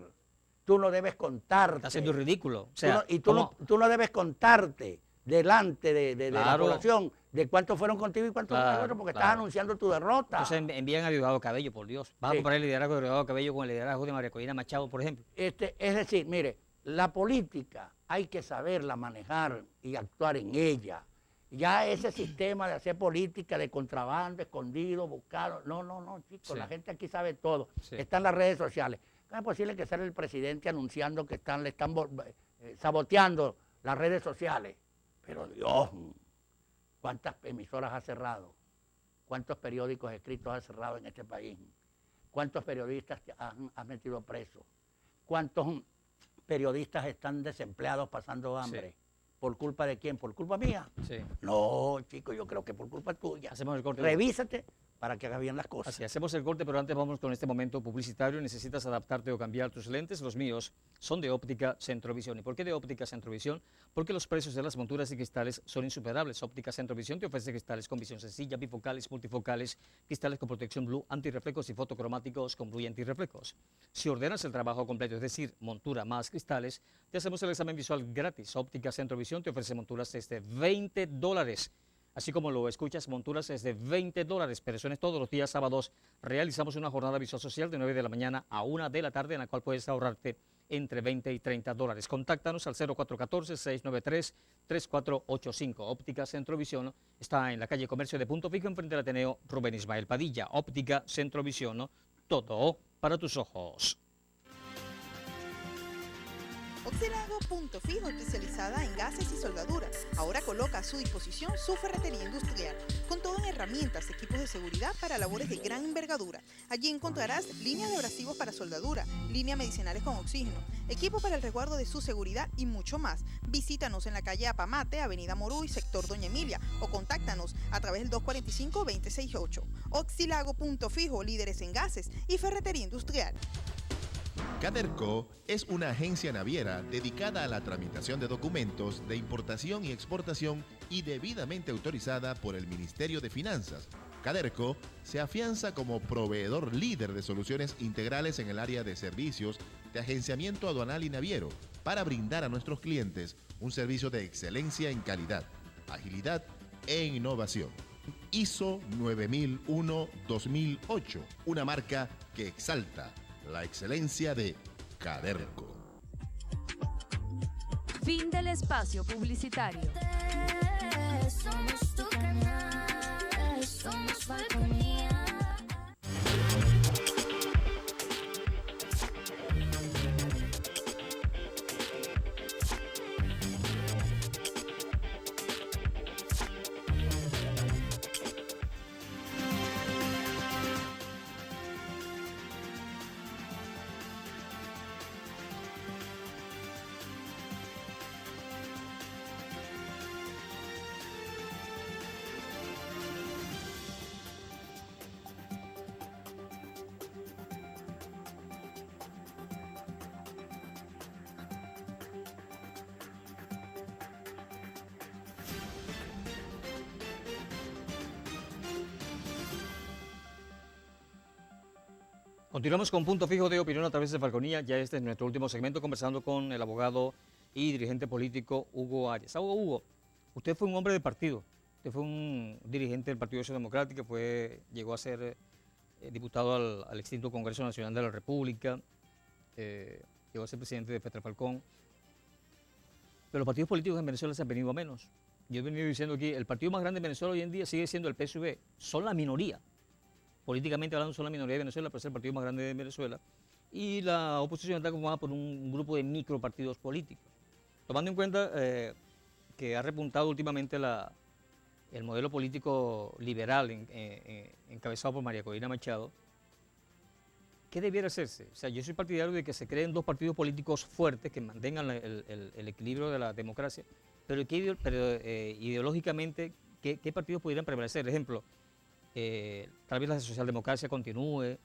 Tú no debes contarte. Está haciendo ridículo. O sea, tú no debes contarte delante de la Claro. población de cuántos fueron contigo y cuántos Claro, fueron otros, porque claro. estás anunciando tu derrota. Entonces envían a Diosdado Cabello, por Dios. Vas a Sí. comparar el liderazgo de Diosdado Cabello con el liderazgo de María Corina Machado, por ejemplo. Es decir, mire, la política hay que saberla manejar y actuar en ella. Ya ese sistema de hacer política de contrabando, escondido, buscado, no, chicos, Sí. la gente aquí sabe todo. Sí. Están las redes sociales. ¿Cómo es posible que sale el presidente anunciando que le están saboteando las redes sociales? Pero Dios, ¿cuántas emisoras ha cerrado? ¿Cuántos periódicos escritos ha cerrado en este país? ¿Cuántos periodistas han metido presos? ¿Cuántos periodistas están desempleados pasando hambre? Sí. ¿Por culpa de quién? ¿Por culpa mía? Sí. No, chico, yo creo que por culpa tuya. Hacemos el corte. Revísate para que hagas bien las cosas. Así, hacemos el corte, pero antes vamos con este momento publicitario. Necesitas adaptarte o cambiar tus lentes. Los míos son de Óptica Centrovisión. ¿Y por qué de Óptica Centrovisión? Porque los precios de las monturas y cristales son insuperables. Óptica Centrovisión te ofrece cristales con visión sencilla, bifocales, multifocales, cristales con protección blue, antirreflejos y fotocromáticos con blue y antirreflejos. Si ordenas el trabajo completo, es decir, montura más cristales, te hacemos el examen visual gratis. Óptica Centrovisión te ofrece monturas desde $20. Así como lo escuchas, monturas es de $20. Personas todos los días sábados realizamos una jornada visual social de 9 de la mañana a 1 de la tarde en la cual puedes ahorrarte entre $20 y $30. Contáctanos al 0414-693-3485. Óptica Centrovisión está en la calle Comercio de Punto Fijo enfrente del Ateneo Rubén Ismael Padilla. Óptica Centrovisión, ¿no? Todo para tus ojos. Oxilago Punto Fijo, especializada en gases y soldaduras. Ahora coloca a su disposición su ferretería industrial, con todo en herramientas, equipos de seguridad para labores de gran envergadura. Allí encontrarás líneas de abrasivos para soldadura, líneas medicinales con oxígeno, equipo para el resguardo de su seguridad y mucho más. Visítanos en la calle Apamate, Avenida Moruy, sector Doña Emilia, o contáctanos a través del 245-268. Oxilago Punto Fijo, líderes en gases y ferretería industrial. Caderco es una agencia naviera dedicada a la tramitación de documentos de importación y exportación y debidamente autorizada por el Ministerio de Finanzas. Caderco se afianza como proveedor líder de soluciones integrales en el área de servicios de agenciamiento aduanal y naviero para brindar a nuestros clientes un servicio de excelencia en calidad, agilidad e innovación. ISO 9001-2008, una marca que exalta la excelencia de Caderco. Fin del espacio publicitario. Somos tu canal, somos Falconía. Continuamos con Punto Fijo de Opinión a través de Falconía. Ya este es nuestro último segmento conversando con el abogado y dirigente político Hugo Arias. Hugo, usted fue un hombre de partido. Usted fue un dirigente del Partido Acción Democrática, llegó a ser diputado al extinto Congreso Nacional de la República. llegó a ser presidente de Petra Falcón. Pero los partidos políticos en Venezuela se han venido a menos. Yo he venido diciendo aquí, el partido más grande de Venezuela hoy en día sigue siendo el PSUV. Son la minoría. Políticamente hablando, son la minoría de Venezuela, pero es el partido más grande de Venezuela. Y la oposición está conformada por un grupo de micropartidos políticos. Tomando en cuenta que ha repuntado últimamente el modelo político liberal encabezado por María Corina Machado, ¿qué debiera hacerse? O sea, yo soy partidario de que se creen dos partidos políticos fuertes que mantengan el equilibrio de la democracia, pero ideológicamente, ¿qué partidos pudieran prevalecer? Por ejemplo, tal vez la socialdemocracia continúe.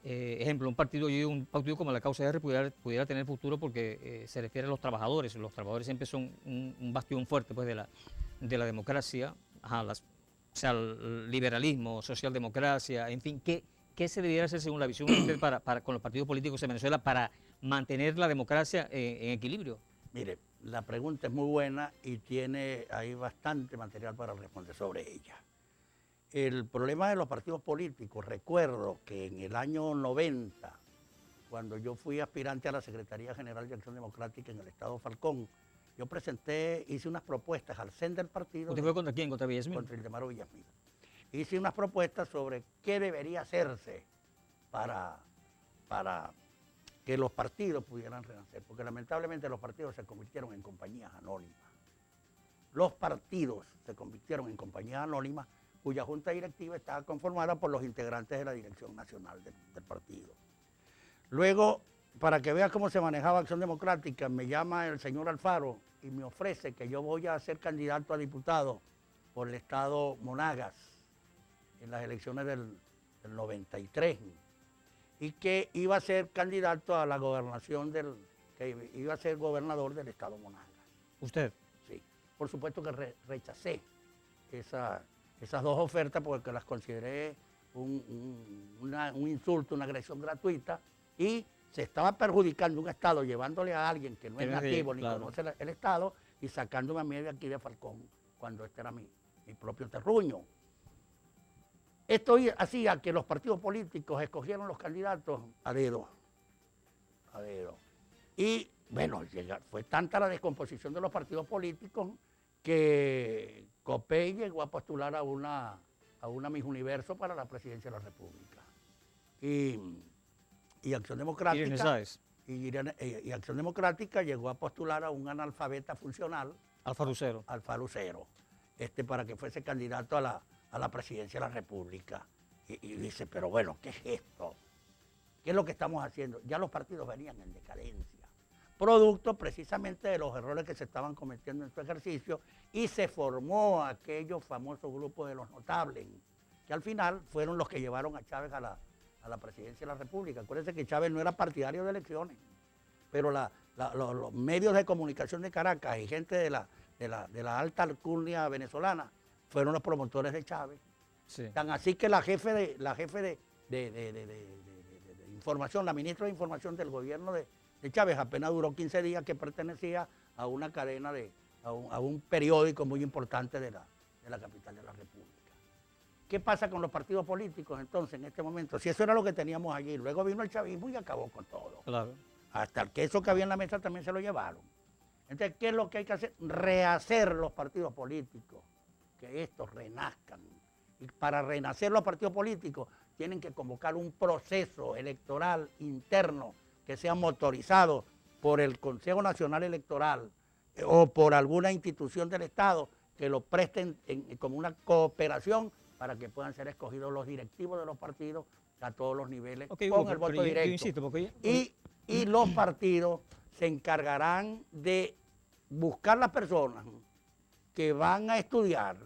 Ejemplo, un partido como la Causa R pudiera tener futuro porque se refiere a los trabajadores. Los trabajadores siempre son un bastión fuerte pues, de la democracia. O sea, el liberalismo, socialdemocracia, en fin, ¿qué se debiera hacer según la visión de usted con los partidos políticos en Venezuela para mantener la democracia en equilibrio? Mire, la pregunta es muy buena y tiene ahí bastante material para responder sobre ella. El problema de los partidos políticos, recuerdo que en el año 90, cuando yo fui aspirante a la Secretaría General de Acción Democrática en el Estado Falcón, yo hice unas propuestas al CEN del partido. ¿Usted fue contra quién? ¿Contra Villasmil? Contra Ildemaro Villasmil. Hice unas propuestas sobre qué debería hacerse para que los partidos pudieran renacer, porque lamentablemente los partidos se convirtieron en compañías anónimas. Los partidos se convirtieron en compañías anónimas cuya junta directiva estaba conformada por los integrantes de la dirección nacional del partido. Luego, para que veas cómo se manejaba Acción Democrática, me llama el señor Alfaro y me ofrece que yo voy a ser candidato a diputado por el estado Monagas en las elecciones del 93 y que iba a ser candidato a la gobernación que iba a ser gobernador del estado Monagas. ¿Usted? Sí. Por supuesto que rechacé esas dos ofertas porque las consideré un insulto, una agresión gratuita y se estaba perjudicando un Estado llevándole a alguien que no es nativo ni conoce el Estado y sacándome a mí de aquí de Falcón cuando este era mi propio terruño. Esto hacía que los partidos políticos escogieran los candidatos a dedo. Y bueno, fue tanta la descomposición de los partidos políticos que Copey llegó a postular a una Miss Universo para la presidencia de la República. Y Acción Democrática. Y Acción Democrática llegó a postular a un analfabeta funcional. Alfa Lucero. Para que fuese candidato a la presidencia de la República. Y dice, pero bueno, ¿qué es esto? ¿Qué es lo que estamos haciendo? Ya los partidos venían en decadencia, producto precisamente de los errores que se estaban cometiendo en su ejercicio, y se formó aquellos famosos grupos de los notables, que al final fueron los que llevaron a Chávez a la presidencia de la República. Acuérdense que Chávez no era partidario de elecciones, pero los medios de comunicación de Caracas y gente de la alta alcurnia venezolana fueron los promotores de Chávez. Sí. Tan así que la jefe de información, la ministra de Información del gobierno de Chávez, apenas duró 15 días, que pertenecía a una cadena, a un periódico muy importante de la capital de la República. ¿Qué pasa con los partidos políticos entonces en este momento? Si eso era lo que teníamos allí, luego vino el chavismo y acabó con todo. Claro. Hasta el queso que había en la mesa también se lo llevaron. Entonces, ¿qué es lo que hay que hacer? Rehacer los partidos políticos, que estos renazcan. Y para renacer los partidos políticos tienen que convocar un proceso electoral interno que sea motorizado por el Consejo Nacional Electoral o por alguna institución del Estado que lo presten como una cooperación para que puedan ser escogidos los directivos de los partidos a todos los niveles con el voto directo. Yo insisto, porque Y los partidos se encargarán de buscar las personas que van a estudiar,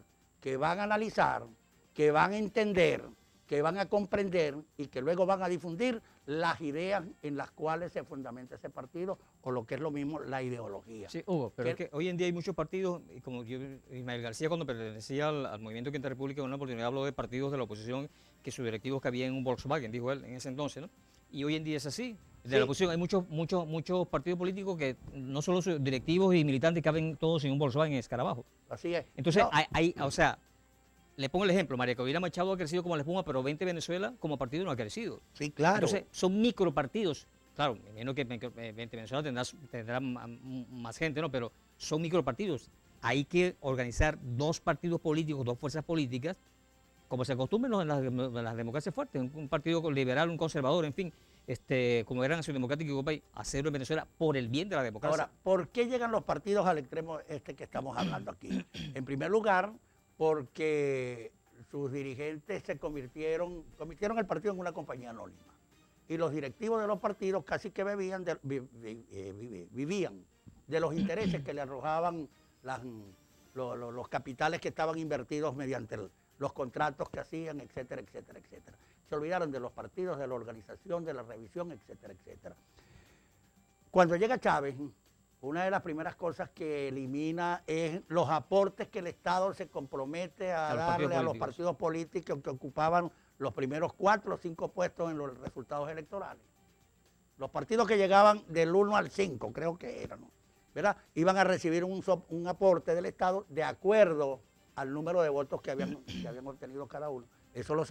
que van a analizar, que van a entender, que van a comprender y que luego van a difundir las ideas en las cuales se fundamenta ese partido, o lo que es lo mismo, la ideología. Sí, Hugo, pero es que hoy en día hay muchos partidos, y como Ismael García, cuando pertenecía al Movimiento Quinta República, en una oportunidad habló de partidos de la oposición que sus directivos cabían en un Volkswagen, dijo él en ese entonces, ¿no? Y hoy en día es así. De la oposición hay muchos partidos políticos que no solo sus directivos y militantes caben todos en un Volkswagen en escarabajo. Así es. Entonces, o sea, le pongo el ejemplo, María Corina Machado ha crecido como la espuma, pero 20 Venezuela como partido no ha crecido. Sí, claro. Entonces, son micropartidos claro, me imagino que Venezuela tendrá más gente, ¿no? Pero son micropartidos. Hay que organizar dos partidos políticos, dos fuerzas políticas, como se acostumbra en las democracias fuertes, un partido liberal, un conservador, en fin, como era Nación Democrática y Copay, hacerlo en Venezuela por el bien de la democracia. Ahora, ¿por qué llegan los partidos al extremo que estamos hablando aquí? En primer lugar, porque sus dirigentes convirtieron el partido en una compañía anónima. Y los directivos de los partidos casi que vivían de los intereses que le arrojaban los capitales que estaban invertidos mediante los contratos que hacían, etcétera, etcétera, etcétera. Se olvidaron de los partidos, de la organización, de la revisión, etcétera, etcétera. Cuando llega Chávez, una de las primeras cosas que elimina es los aportes que el Estado se compromete a darle a los partidos políticos que ocupaban los primeros 4 o 5 puestos en los resultados electorales. Los partidos que llegaban del 1 al 5, creo que eran, ¿no? ¿Verdad? Iban a recibir un aporte del Estado de acuerdo al número de votos que habían obtenido cada uno. Eso lo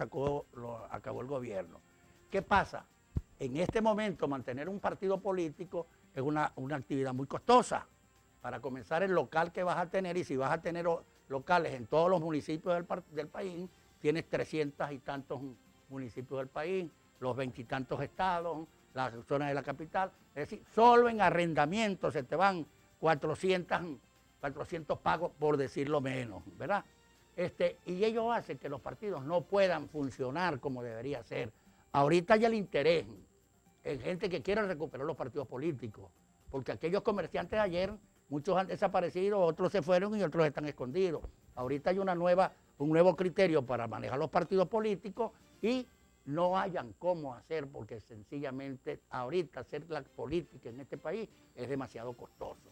acabó el gobierno. ¿Qué pasa? En este momento mantener un partido político es una actividad muy costosa. Para comenzar, el local que vas a tener, y si vas a tener locales en todos los municipios del país, tienes 300 y tantos municipios del país, los 20 y tantos estados, las zonas de la capital. Es decir, solo en arrendamiento se te van 400 pagos, por decirlo menos, ¿verdad? Y ello hace que los partidos no puedan funcionar como debería ser. Ahorita hay el interés en gente que quiere recuperar los partidos políticos, porque aquellos comerciantes ayer, muchos han desaparecido, otros se fueron y otros están escondidos. Ahorita hay un nuevo criterio para manejar los partidos políticos y no hayan cómo hacer, porque sencillamente ahorita hacer la política en este país es demasiado costoso.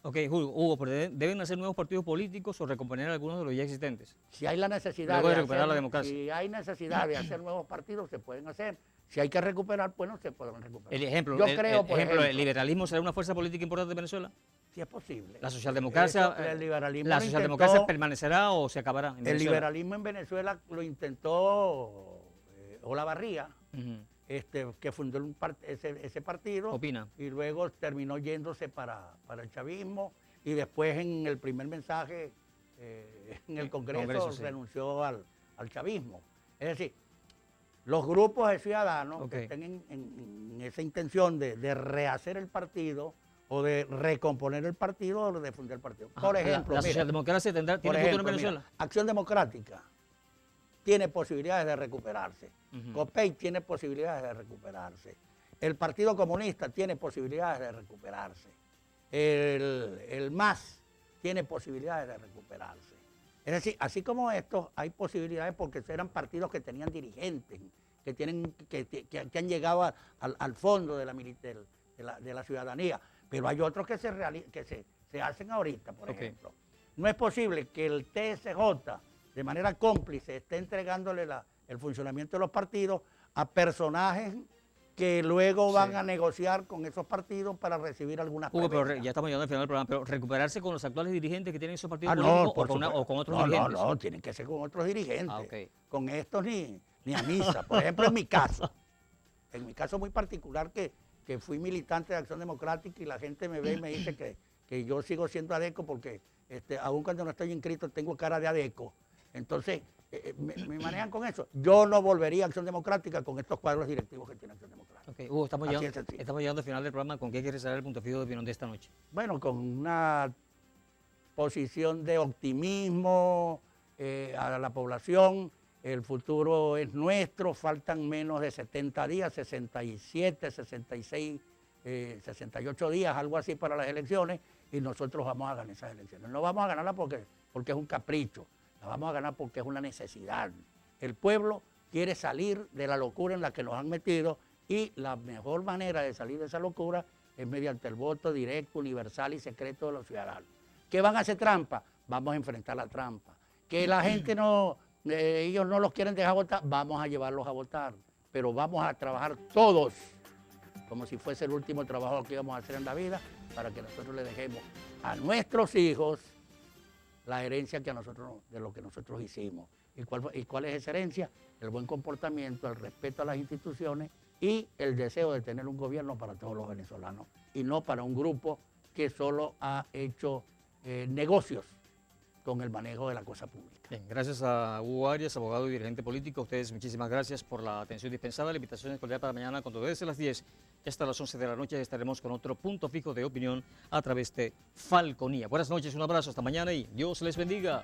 Ok, Hugo, pero ¿deben hacer nuevos partidos políticos o recomponer algunos de los ya existentes? Si hay la necesidad Luego de recuperar la democracia. Si hay necesidad de hacer nuevos partidos, se pueden hacer. Si hay que recuperar, bueno, se pueden recuperar. El ejemplo, ¿el liberalismo será una fuerza política importante de Venezuela? Si es posible. ¿La socialdemocracia, permanecerá o se acabará en Venezuela? El liberalismo en Venezuela lo intentó Olavarría, que fundó ese partido. ¿Opina? Y luego terminó yéndose para el chavismo, y después en el primer mensaje en el Congreso renunció al chavismo. Es decir, los grupos de ciudadanos que estén en esa intención de rehacer el partido o de recomponer el partido o de fundar el partido. Por ejemplo, ¿La socialdemocracia tiene futuro en Venezuela? Acción Democrática tiene posibilidades de recuperarse. Copey tiene posibilidades de recuperarse. El Partido Comunista tiene posibilidades de recuperarse. El MAS tiene posibilidades de recuperarse. Es decir, así como estos, hay posibilidades porque eran partidos que tenían dirigentes, que han llegado al fondo de la ciudadanía. Pero hay otros que se hacen ahorita, por ejemplo. No es posible que el TSJ, de manera cómplice, esté entregándole el funcionamiento de los partidos a personajes que luego van a negociar con esos partidos para recibir algunas Hugo, pero prebendas. ya estamos llegando al final del programa, pero recuperarse con los actuales dirigentes que tienen esos partidos políticos o con otros dirigentes. No, tienen que ser con otros dirigentes. Con estos ni a misa. Por ejemplo, en mi caso muy particular, que fui militante de Acción Democrática y la gente me ve y me dice que yo sigo siendo ADECO porque aun cuando no estoy inscrito tengo cara de ADECO. Entonces, me manejan con eso. Yo no volvería a Acción Democrática con estos cuadros directivos que tiene Acción Democrática. Hugo, estamos llegando al final del programa. ¿Con qué quieres saber el punto fijo de opinión de esta noche? Bueno, con una posición de optimismo a la población. El futuro es nuestro, faltan menos de 70 días, 67, 66, 68 días, algo así para las elecciones, y nosotros vamos a ganar esas elecciones. No vamos a ganarlas porque es un capricho, las vamos a ganar porque es una necesidad. El pueblo quiere salir de la locura en la que nos han metido, y la mejor manera de salir de esa locura es mediante el voto directo, universal y secreto de los ciudadanos. ¿Que van a hacer trampa? Vamos a enfrentar la trampa. Que la gente ellos no los quieren dejar votar, vamos a llevarlos a votar, pero vamos a trabajar todos como si fuese el último trabajo que íbamos a hacer en la vida, para que nosotros le dejemos a nuestros hijos la herencia de lo que nosotros hicimos. ¿Y cuál es esa herencia? El buen comportamiento, el respeto a las instituciones y el deseo de tener un gobierno para todos los venezolanos y no para un grupo que solo ha hecho negocios con el manejo de la cosa pública. Bien, gracias a Hugo Arias, abogado y dirigente político. A ustedes muchísimas gracias por la atención dispensada. La invitación es cordial para mañana cuando desde las 10 y hasta las 11 de la noche estaremos con otro punto fijo de opinión a través de Falconía. Buenas noches, un abrazo, hasta mañana y Dios les bendiga.